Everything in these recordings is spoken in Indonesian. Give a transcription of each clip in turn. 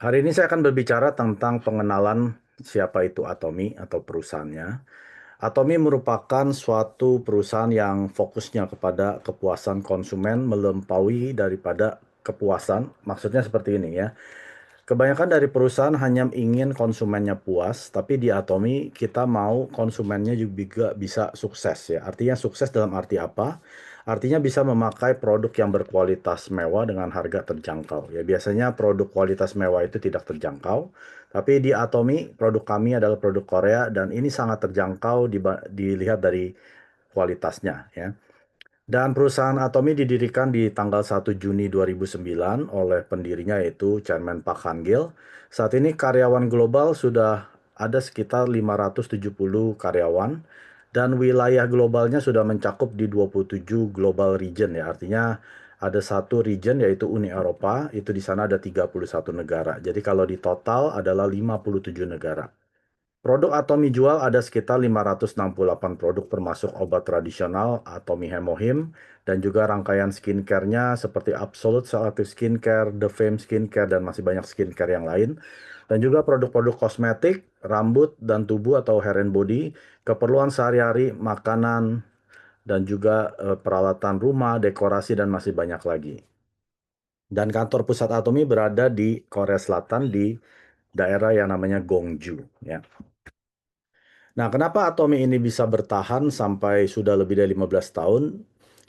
Hari ini saya akan berbicara tentang pengenalan siapa itu Atomi atau perusahaannya. Atomi merupakan suatu perusahaan yang fokusnya kepada kepuasan konsumen melampaui daripada kepuasan. Maksudnya seperti ini ya. Kebanyakan dari perusahaan hanya ingin konsumennya puas, tapi di Atomi kita mau konsumennya juga bisa sukses ya. Artinya sukses dalam arti apa? Artinya bisa memakai produk yang berkualitas mewah dengan harga terjangkau. Ya biasanya produk kualitas mewah itu tidak terjangkau, tapi di Atomi produk kami adalah produk Korea dan ini sangat terjangkau dilihat dari kualitasnya ya. Dan perusahaan Atomi didirikan di tanggal 1 Juni 2009 oleh pendirinya yaitu Chairman Park Han-gil. Saat ini karyawan global sudah ada sekitar 570 karyawan dan wilayah globalnya sudah mencakup di 27 global region ya. Artinya ada satu region yaitu Uni Eropa, itu di sana ada 31 negara. Jadi kalau di total adalah 57 negara. Produk Atomi jual ada sekitar 568 produk termasuk obat tradisional Atomi Hemohim dan juga rangkaian skincare-nya seperti Absolute Selective Skincare, The Fame Skincare, dan masih banyak skincare yang lain. Dan juga produk-produk kosmetik, rambut, dan tubuh atau hair and body, keperluan sehari-hari, makanan, dan juga peralatan rumah, dekorasi, dan masih banyak lagi. Dan kantor pusat Atomi berada di Korea Selatan di daerah yang namanya Gongju. Ya. Nah, kenapa Atomi ini bisa bertahan sampai sudah lebih dari 15 tahun?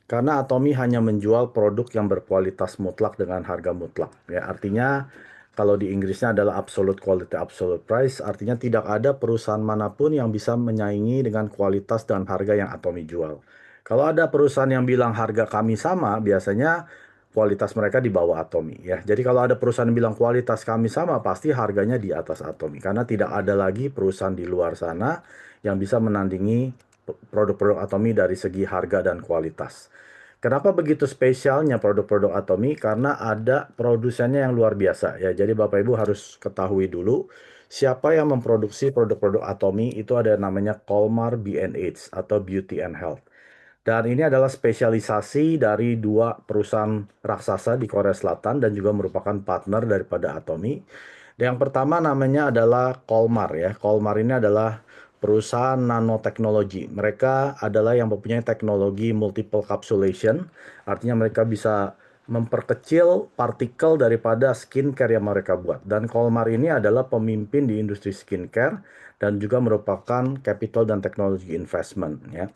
Karena Atomi hanya menjual produk yang berkualitas mutlak dengan harga mutlak. Ya, artinya kalau di Inggrisnya adalah absolute quality, absolute price, artinya tidak ada perusahaan manapun yang bisa menyaingi dengan kualitas dan harga yang Atomi jual. Kalau ada perusahaan yang bilang harga kami sama, biasanya kualitas mereka di bawah Atomi ya. Jadi kalau ada perusahaan yang bilang kualitas kami sama, pasti harganya di atas Atomi. Karena tidak ada lagi perusahaan di luar sana yang bisa menandingi produk-produk Atomi dari segi harga dan kualitas. Kenapa begitu spesialnya produk-produk Atomi? Karena ada produsennya yang luar biasa ya. Jadi Bapak Ibu harus ketahui dulu siapa yang memproduksi produk-produk Atomi itu ada namanya Colmar B&H atau Beauty and Health. Dan ini adalah spesialisasi dari dua perusahaan raksasa di Korea Selatan dan juga merupakan partner daripada Atomi. Yang pertama namanya adalah Kolmar ya. Kolmar ini adalah perusahaan nanoteknologi. Mereka adalah yang mempunyai teknologi multiple capsulation. Artinya mereka bisa memperkecil partikel daripada skincare yang mereka buat. Dan Kolmar ini adalah pemimpin di industri skincare dan juga merupakan capital dan technology investment ya.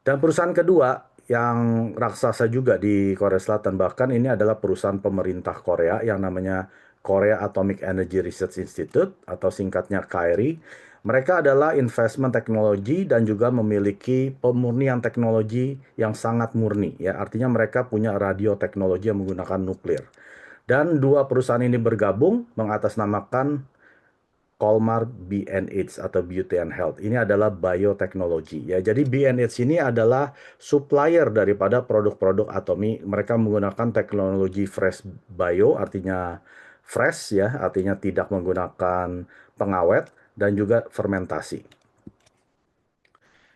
Dan perusahaan kedua yang raksasa juga di Korea Selatan, bahkan ini adalah perusahaan pemerintah Korea yang namanya Korea Atomic Energy Research Institute atau singkatnya KAERI. Mereka adalah investment teknologi dan juga memiliki pemurnian teknologi yang sangat murni ya. Artinya mereka punya radioteknologi yang menggunakan nuklir. Dan dua perusahaan ini bergabung mengatasnamakan Colmar B&H atau Beauty and Health. Ini adalah bioteknologi ya. Jadi B&H ini adalah supplier daripada produk-produk Atomi. Mereka menggunakan teknologi fresh bio, artinya fresh ya, artinya tidak menggunakan pengawet dan juga fermentasi.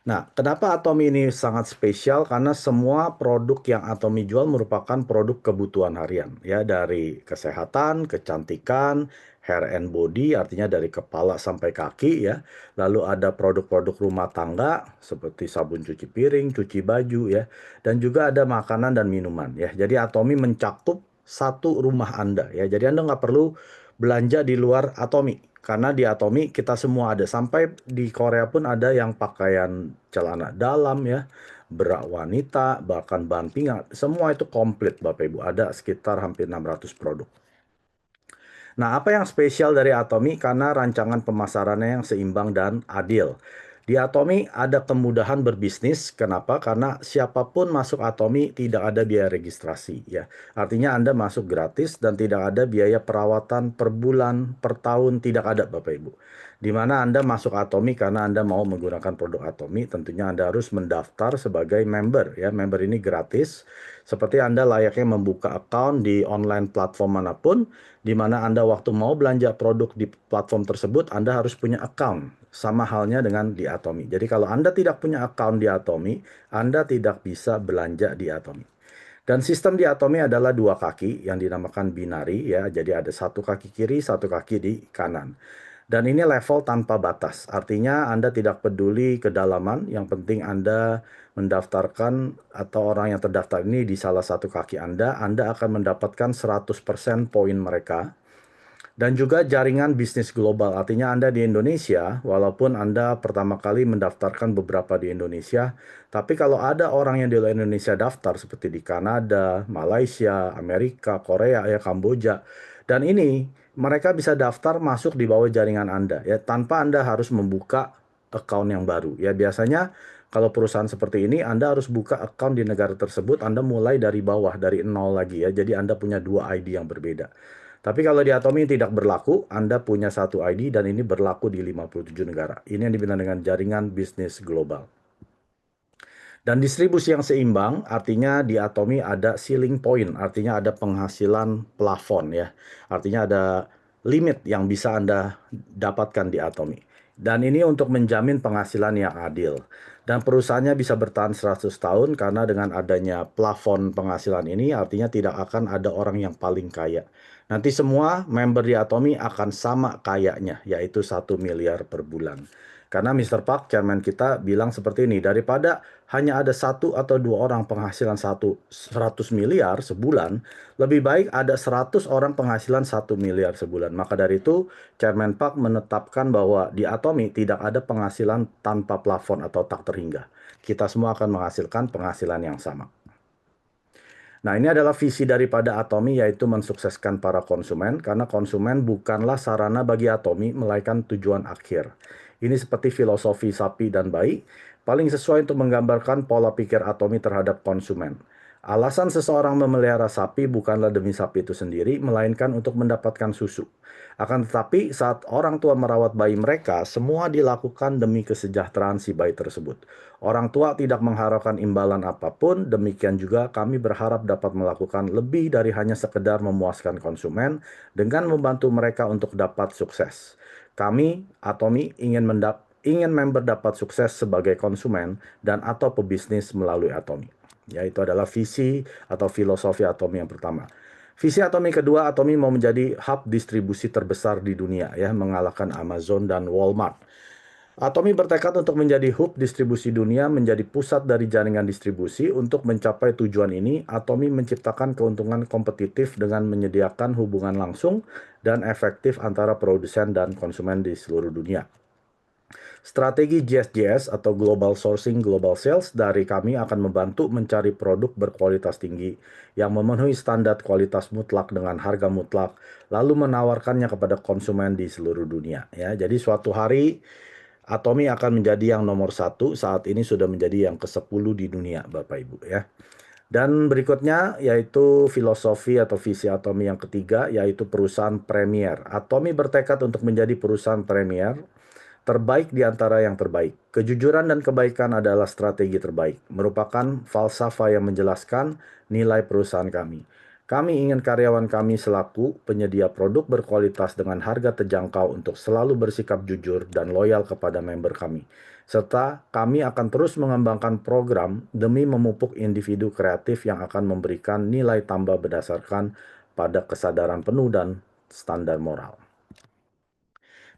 Nah, kenapa Atomi ini sangat spesial? Karena semua produk yang Atomi jual merupakan produk kebutuhan harian, ya, dari kesehatan, kecantikan, hair and body, artinya dari kepala sampai kaki, ya. Lalu ada produk-produk rumah tangga seperti sabun cuci piring, cuci baju, ya, dan juga ada makanan dan minuman, ya. Jadi Atomi mencakup satu rumah Anda, ya. Jadi Anda nggak perlu belanja di luar Atomi. Karena di Atomi kita semua ada. Sampai di Korea pun ada yang pakaian celana dalam ya, bra wanita, bahkan bahan pinggang. Semua itu komplit Bapak Ibu. Ada sekitar hampir 600 produk. Nah, apa yang spesial dari Atomi? Karena rancangan pemasarannya yang seimbang dan adil. Di Atomi ada kemudahan berbisnis. Kenapa? Karena siapapun masuk Atomi tidak ada biaya registrasi. Ya, artinya Anda masuk gratis dan tidak ada biaya perawatan per bulan, per tahun, tidak ada Bapak Ibu. Di mana Anda masuk Atomi karena Anda mau menggunakan produk Atomi, tentunya Anda harus mendaftar sebagai member. Ya, member ini gratis. Seperti Anda layaknya membuka account di online platform manapun, di mana Anda waktu mau belanja produk di platform tersebut, Anda harus punya account. Sama halnya dengan di Atomi. Jadi kalau Anda tidak punya account di Atomi, Anda tidak bisa belanja di Atomi. Dan sistem di Atomi adalah dua kaki yang dinamakan binari ya. Jadi ada satu kaki kiri, satu kaki di kanan. Dan ini level tanpa batas. Artinya Anda tidak peduli kedalaman, yang penting Anda mendaftarkan atau orang yang terdaftar ini di salah satu kaki Anda akan mendapatkan 100% poin mereka. Dan juga jaringan bisnis global, artinya Anda di Indonesia, walaupun Anda pertama kali mendaftarkan beberapa di Indonesia, tapi kalau ada orang yang di luar Indonesia daftar seperti di Kanada, Malaysia, Amerika, Korea, ya Kamboja, dan ini mereka bisa daftar masuk di bawah jaringan Anda, ya tanpa Anda harus membuka account yang baru. Ya biasanya kalau perusahaan seperti ini, Anda harus buka account di negara tersebut, Anda mulai dari bawah, dari nol lagi ya, jadi Anda punya dua ID yang berbeda. Tapi kalau di Atomi tidak berlaku, Anda punya satu ID dan ini berlaku di 57 negara. Ini yang dibilang dengan jaringan bisnis global. Dan distribusi yang seimbang artinya di Atomi ada ceiling point, artinya ada penghasilan plafon ya. Artinya ada limit yang bisa Anda dapatkan di Atomi. Dan ini untuk menjamin penghasilan yang adil. Dan perusahaannya bisa bertahan 100 tahun karena dengan adanya plafon penghasilan ini artinya tidak akan ada orang yang paling kaya. Nanti semua member di Atomi akan sama kayanya, yaitu 1 miliar per bulan. Karena Mr. Park, chairman kita bilang seperti ini, daripada hanya ada satu atau dua orang penghasilan 100 miliar sebulan, lebih baik ada 100 orang penghasilan 1 miliar sebulan. Maka dari itu, Chairman Park menetapkan bahwa di Atomi tidak ada penghasilan tanpa plafon atau tak terhingga. Kita semua akan menghasilkan penghasilan yang sama. Nah, ini adalah visi daripada Atomi, yaitu mensukseskan para konsumen, karena konsumen bukanlah sarana bagi Atomi, melainkan tujuan akhir. Ini seperti filosofi sapi dan bayi, paling sesuai untuk menggambarkan pola pikir Atomi terhadap konsumen. Alasan seseorang memelihara sapi bukanlah demi sapi itu sendiri, melainkan untuk mendapatkan susu. Akan tetapi, saat orang tua merawat bayi mereka, semua dilakukan demi kesejahteraan si bayi tersebut. Orang tua tidak mengharapkan imbalan apapun, demikian juga kami berharap dapat melakukan lebih dari hanya sekedar memuaskan konsumen dengan membantu mereka untuk dapat sukses. Kami, Atomi, ingin member dapat sukses sebagai konsumen dan atau pebisnis melalui Atomi. Ya, itu adalah visi atau filosofi Atomi yang pertama. Visi Atomi kedua, Atomi mau menjadi hub distribusi terbesar di dunia, ya, mengalahkan Amazon dan Walmart. Atomi bertekad untuk menjadi hub distribusi dunia, menjadi pusat dari jaringan distribusi. Untuk mencapai tujuan ini, Atomi menciptakan keuntungan kompetitif dengan menyediakan hubungan langsung dan efektif antara produsen dan konsumen di seluruh dunia. Strategi GSGS atau Global Sourcing Global Sales dari kami akan membantu mencari produk berkualitas tinggi yang memenuhi standar kualitas mutlak dengan harga mutlak, lalu menawarkannya kepada konsumen di seluruh dunia. Ya, jadi suatu hari Atomi akan menjadi yang nomor satu, saat ini sudah menjadi yang ke-10 di dunia, Bapak Ibu ya. Dan berikutnya yaitu filosofi atau visi Atomi yang ketiga, yaitu perusahaan premier. Atomi bertekad untuk menjadi perusahaan premier terbaik di antara yang terbaik. Kejujuran dan kebaikan adalah strategi terbaik, merupakan falsafah yang menjelaskan nilai perusahaan kami. Kami ingin karyawan kami selaku penyedia produk berkualitas dengan harga terjangkau untuk selalu bersikap jujur dan loyal kepada member kami. Serta kami akan terus mengembangkan program demi memupuk individu kreatif yang akan memberikan nilai tambah berdasarkan pada kesadaran penuh dan standar moral.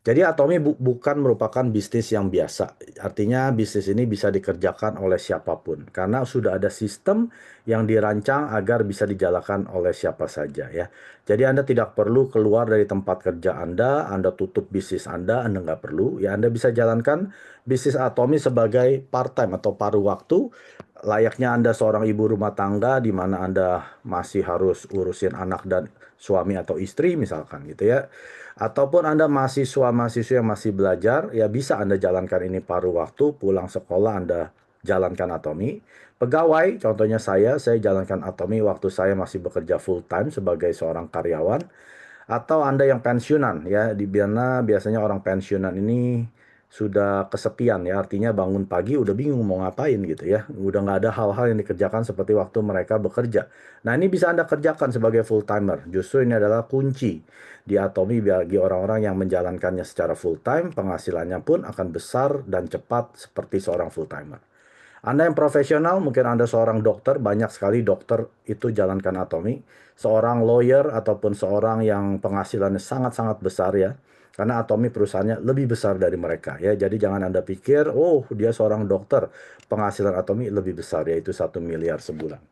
Jadi Atomi bukan merupakan bisnis yang biasa. Artinya bisnis ini bisa dikerjakan oleh siapapun. Karena sudah ada sistem yang dirancang agar bisa dijalankan oleh siapa saja ya. Jadi Anda tidak perlu keluar dari tempat kerja Anda tutup bisnis Anda nggak perlu. Ya Anda bisa jalankan bisnis Atomi sebagai part-time atau paruh waktu. Layaknya Anda seorang ibu rumah tangga di mana Anda masih harus urusin anak dan suami atau istri misalkan gitu ya. Ataupun Anda mahasiswa-mahasiswa yang masih belajar, ya bisa Anda jalankan ini paruh waktu, pulang sekolah Anda jalankan Atomi. Pegawai, contohnya saya jalankan Atomi waktu saya masih bekerja full time sebagai seorang karyawan. Atau Anda yang pensiunan, ya di mana biasanya orang pensiunan ini sudah kesepian ya, artinya bangun pagi udah bingung mau ngapain gitu ya. Udah nggak ada hal-hal yang dikerjakan seperti waktu mereka bekerja. Nah ini bisa Anda kerjakan sebagai full timer. Justru ini adalah kunci di Atomi bagi orang-orang yang menjalankannya secara full time, penghasilannya pun akan besar dan cepat seperti seorang full timer. Anda yang profesional, mungkin Anda seorang dokter, banyak sekali dokter itu jalankan Atomi. Seorang lawyer ataupun seorang yang penghasilannya sangat-sangat besar ya. Karena Atomi perusahaannya lebih besar dari mereka ya. Jadi jangan Anda pikir, oh dia seorang dokter, penghasilan Atomi lebih besar yaitu 1 miliar sebulan.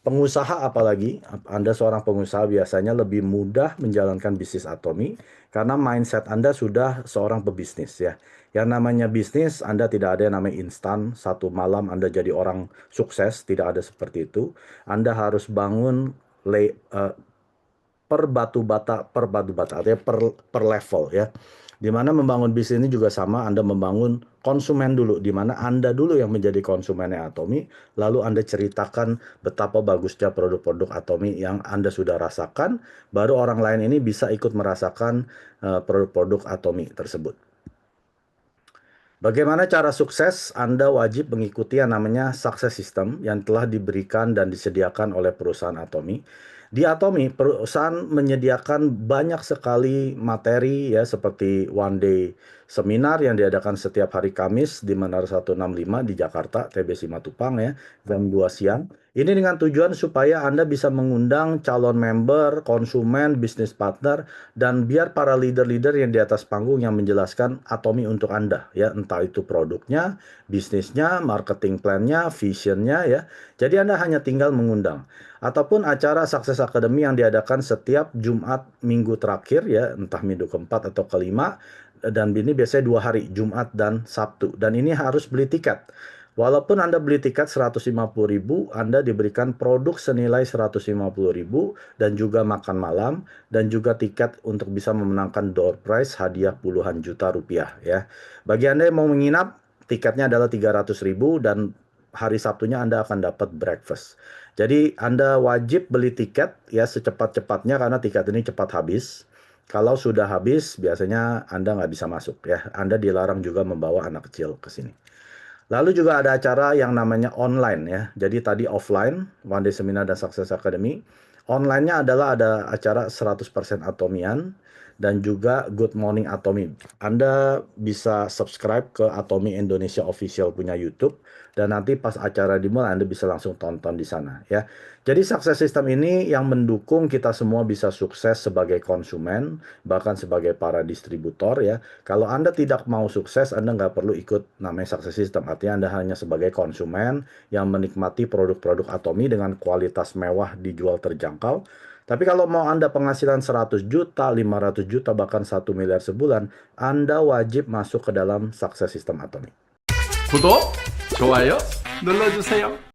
Pengusaha apalagi, Anda seorang pengusaha biasanya lebih mudah menjalankan bisnis Atomi karena mindset Anda sudah seorang pebisnis ya. Yang namanya bisnis, Anda tidak ada yang namanya instan, satu malam Anda jadi orang sukses, tidak ada seperti itu. Anda harus bangun per batu bata, artinya per level ya. Di mana membangun bisnis ini juga sama, Anda membangun konsumen dulu, di mana Anda dulu yang menjadi konsumennya Atomi, lalu Anda ceritakan betapa bagusnya produk-produk Atomi yang Anda sudah rasakan, baru orang lain ini bisa ikut merasakan produk-produk Atomi tersebut. Bagaimana cara sukses? Anda wajib mengikuti yang namanya success system yang telah diberikan dan disediakan oleh perusahaan Atomi. Di Atomi, perusahaan menyediakan banyak sekali materi ya seperti one day seminar yang diadakan setiap hari Kamis di Menara 165 di Jakarta, TB Simatupang ya, jam 2 siang. Ini dengan tujuan supaya Anda bisa mengundang calon member, konsumen, bisnis partner, dan biar para leader-leader yang di atas panggung yang menjelaskan Atomi untuk Anda ya, entah itu produknya, bisnisnya, marketing plan-nya, vision-nya ya. Jadi Anda hanya tinggal mengundang. Ataupun acara Success Academy yang diadakan setiap Jumat minggu terakhir ya, entah minggu keempat atau kelima, dan ini biasanya 2 hari, Jumat dan Sabtu. Dan ini harus beli tiket. Walaupun Anda beli tiket 150.000, Anda diberikan produk senilai 150.000 dan juga makan malam dan juga tiket untuk bisa memenangkan door prize hadiah puluhan juta rupiah ya. Bagi Anda yang mau menginap, tiketnya adalah 300.000 dan hari Sabtunya Anda akan dapat breakfast. Jadi Anda wajib beli tiket ya secepat-cepatnya karena tiket ini cepat habis. Kalau sudah habis, biasanya Anda nggak bisa masuk ya. Anda dilarang juga membawa anak kecil ke sini. Lalu juga ada acara yang namanya online ya. Jadi tadi offline, One Day Seminar dan Success Academy. Online-nya adalah ada acara 100% Atomian dan juga Good Morning Atomi. Anda bisa subscribe ke Atomi Indonesia Official punya YouTube dan nanti pas acara dimulai Anda bisa langsung tonton di sana ya. Jadi success system ini yang mendukung kita semua bisa sukses sebagai konsumen, bahkan sebagai para distributor ya. Kalau Anda tidak mau sukses, Anda nggak perlu ikut namanya success system. Artinya Anda hanya sebagai konsumen yang menikmati produk-produk Atomi dengan kualitas mewah dijual terjangkau. Tapi kalau mau Anda penghasilan 100 juta, 500 juta, bahkan 1 miliar sebulan, Anda wajib masuk ke dalam success system Atomi. 구독, 좋아요 눌러주세요.